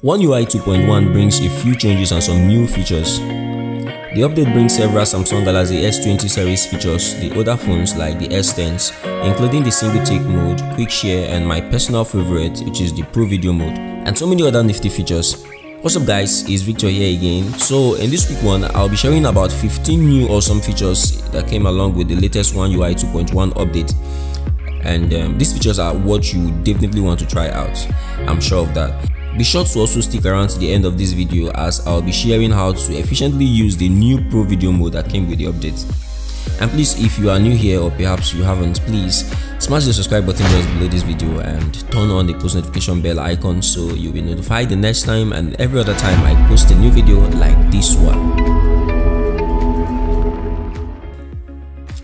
One UI 2.1 brings a few changes and some new features. The update brings several Samsung Galaxy S20 series features to the older phones like the S10s, including the single take mode, quick share, and my personal favorite, which is the Pro video mode, and so many other nifty features. What's up guys, it's Victor here again. So in this quick one, I'll be sharing about 15 new awesome features that came along with the latest One UI 2.1 update. And these features are what you definitely want to try out, I'm sure of that. Be sure to also stick around to the end of this video, as I'll be sharing how to efficiently use the new Pro video mode that came with the update. And please, if you are new here or perhaps you haven't, please smash the subscribe button just below this video and turn on the post notification bell icon so you'll be notified the next time and every other time I post a new video like this one.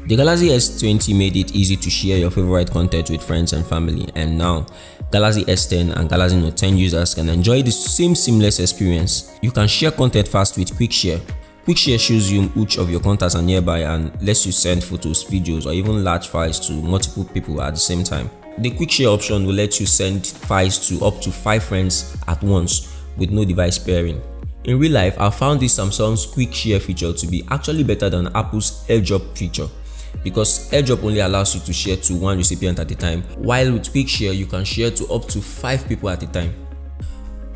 The Galaxy S20 made it easy to share your favorite content with friends and family, and now Galaxy S10 and Galaxy Note 10 users can enjoy the same seamless experience. You can share content fast with Quick Share. Quick Share shows you which of your contacts are nearby and lets you send photos, videos, or even large files to multiple people at the same time. The Quick Share option will let you send files to up to 5 friends at once with no device pairing. In real life, I found this Samsung's Quick Share feature to be actually better than Apple's AirDrop feature, because AirDrop only allows you to share to one recipient at a time, while with Quick Share you can share to up to 5 people at a time.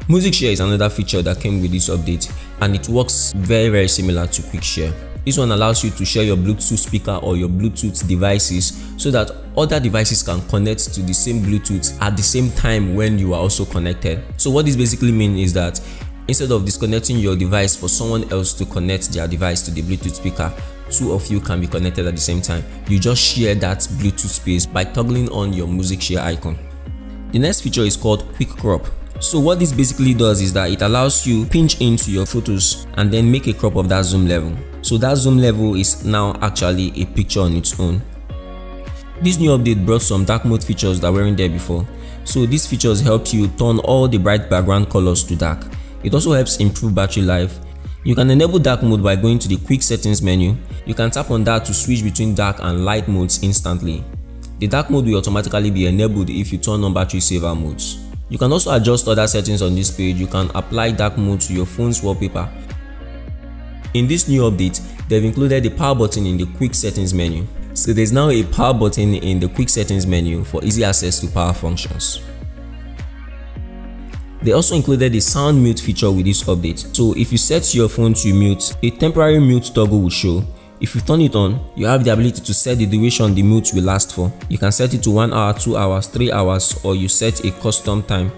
Music Share is another feature that came with this update, and it works very similar to Quick Share. This one allows you to share your Bluetooth speaker or your Bluetooth devices so that other devices can connect to the same Bluetooth at the same time when you are also connected. So what this basically means is that instead of disconnecting your device for someone else to connect their device to the Bluetooth speaker, 2 of you can be connected at the same time. You just share that Bluetooth space by toggling on your Music Share icon. The next feature is called Quick Crop. So what this basically does is that it allows you pinch into your photos and then make a crop of that zoom level. So that zoom level is now actually a picture on its own. This new update brought some dark mode features that weren't there before. So these features help you turn all the bright background colors to dark. It also helps improve battery life. You can enable dark mode by going to the quick settings menu. You can tap on that to switch between dark and light modes instantly. The dark mode will automatically be enabled if you turn on battery saver modes. You can also adjust other settings on this page. You can apply dark mode to your phone's wallpaper. In this new update, they've included the power button in the quick settings menu. So there's now a power button in the quick settings menu for easy access to power functions. They also included the sound mute feature with this update. So if you set your phone to mute, a temporary mute toggle will show. If you turn it on, you have the ability to set the duration the mute will last for. You can set it to 1 hour, 2 hours, 3 hours, or you set a custom time.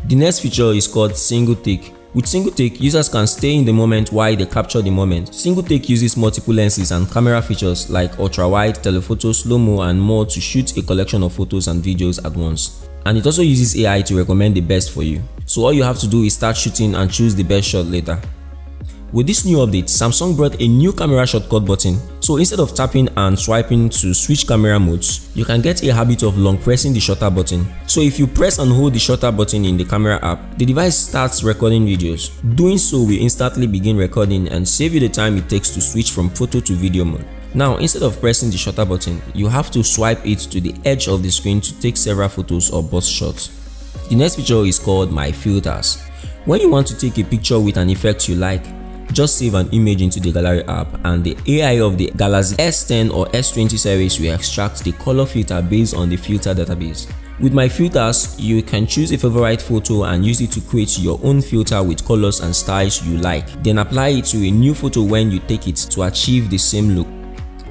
The next feature is called Single Take. With Single Take, users can stay in the moment while they capture the moment. Single Take uses multiple lenses and camera features like ultra-wide, telephoto, slow-mo, and more to shoot a collection of photos and videos at once. And it also uses AI to recommend the best for you. So all you have to do is start shooting and choose the best shot later. With this new update, Samsung brought a new camera shortcut button. So instead of tapping and swiping to switch camera modes, you can get a habit of long pressing the shutter button. So if you press and hold the shutter button in the camera app, the device starts recording videos. Doing so will instantly begin recording and save you the time it takes to switch from photo to video mode. Now, instead of pressing the shutter button, you have to swipe it to the edge of the screen to take several photos or burst shots. The next feature is called My Filters. When you want to take a picture with an effect you like, just save an image into the gallery app and the AI of the Galaxy S10 or S20 series will extract the color filter based on the filter database. With My Filters, you can choose a favorite photo and use it to create your own filter with colors and styles you like, then apply it to a new photo when you take it to achieve the same look.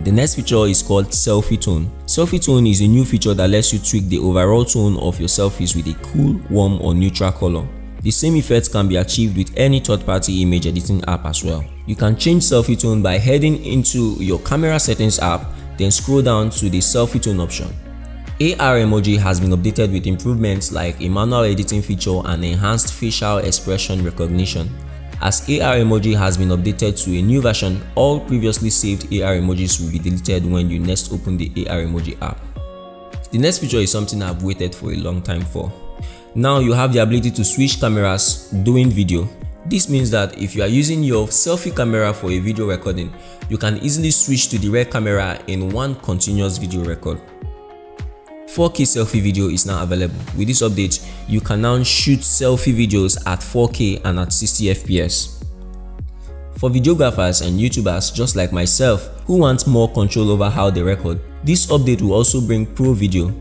The next feature is called Selfie Tone. Selfie Tone is a new feature that lets you tweak the overall tone of your selfies with a cool, warm, or neutral color. The same effect can be achieved with any third-party image editing app as well. You can change selfie tone by heading into your camera settings app, then scroll down to the selfie tone option. AR emoji has been updated with improvements like a manual editing feature and enhanced facial expression recognition. As AR emoji has been updated to a new version, all previously saved AR emojis will be deleted when you next open the AR emoji app. The next feature is something I've waited for a long time for. Now you have the ability to switch cameras doing video. This means that if you are using your selfie camera for a video recording, you can easily switch to the rear camera in one continuous video record. 4K selfie video is now available. With this update, you can now shoot selfie videos at 4K and at 60 FPS. For videographers and YouTubers just like myself who want more control over how they record, this update will also bring Pro Video.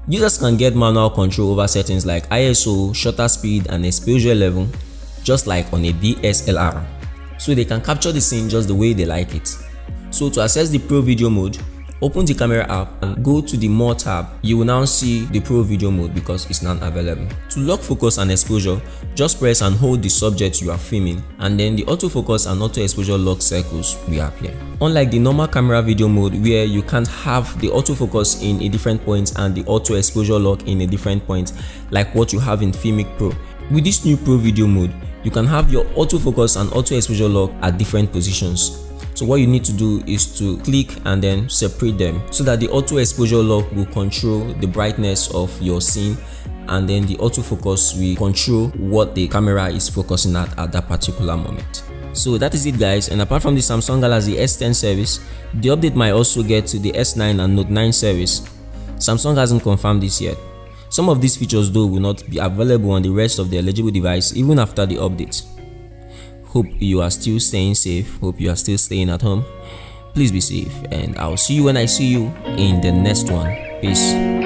Users can get manual control over settings like ISO, shutter speed and exposure level, just like on a DSLR. So they can capture the scene just the way they like it. So to access the Pro Video mode, open the camera app and go to the More tab. You will now see the Pro Video mode because it's not available. To lock focus and exposure, just press and hold the subject you are filming, and then the autofocus and auto exposure lock circles will appear. Unlike the normal camera video mode where you can't have the autofocus in a different point and the auto exposure lock in a different point like what you have in Filmic Pro, with this new Pro Video mode, you can have your autofocus and auto exposure lock at different positions. So what you need to do is to click and then separate them so that the auto exposure lock will control the brightness of your scene, and then the autofocus will control what the camera is focusing at that particular moment. So that is it guys, and apart from the Samsung Galaxy S10 service, the update might also get to the S9 and Note 9 service. Samsung hasn't confirmed this yet. Some of these features though will not be available on the rest of the eligible device even after the update. Hope you are still staying safe. Hope you are still staying at home. Please be safe, and I'll see you when I see you in the next one. Peace.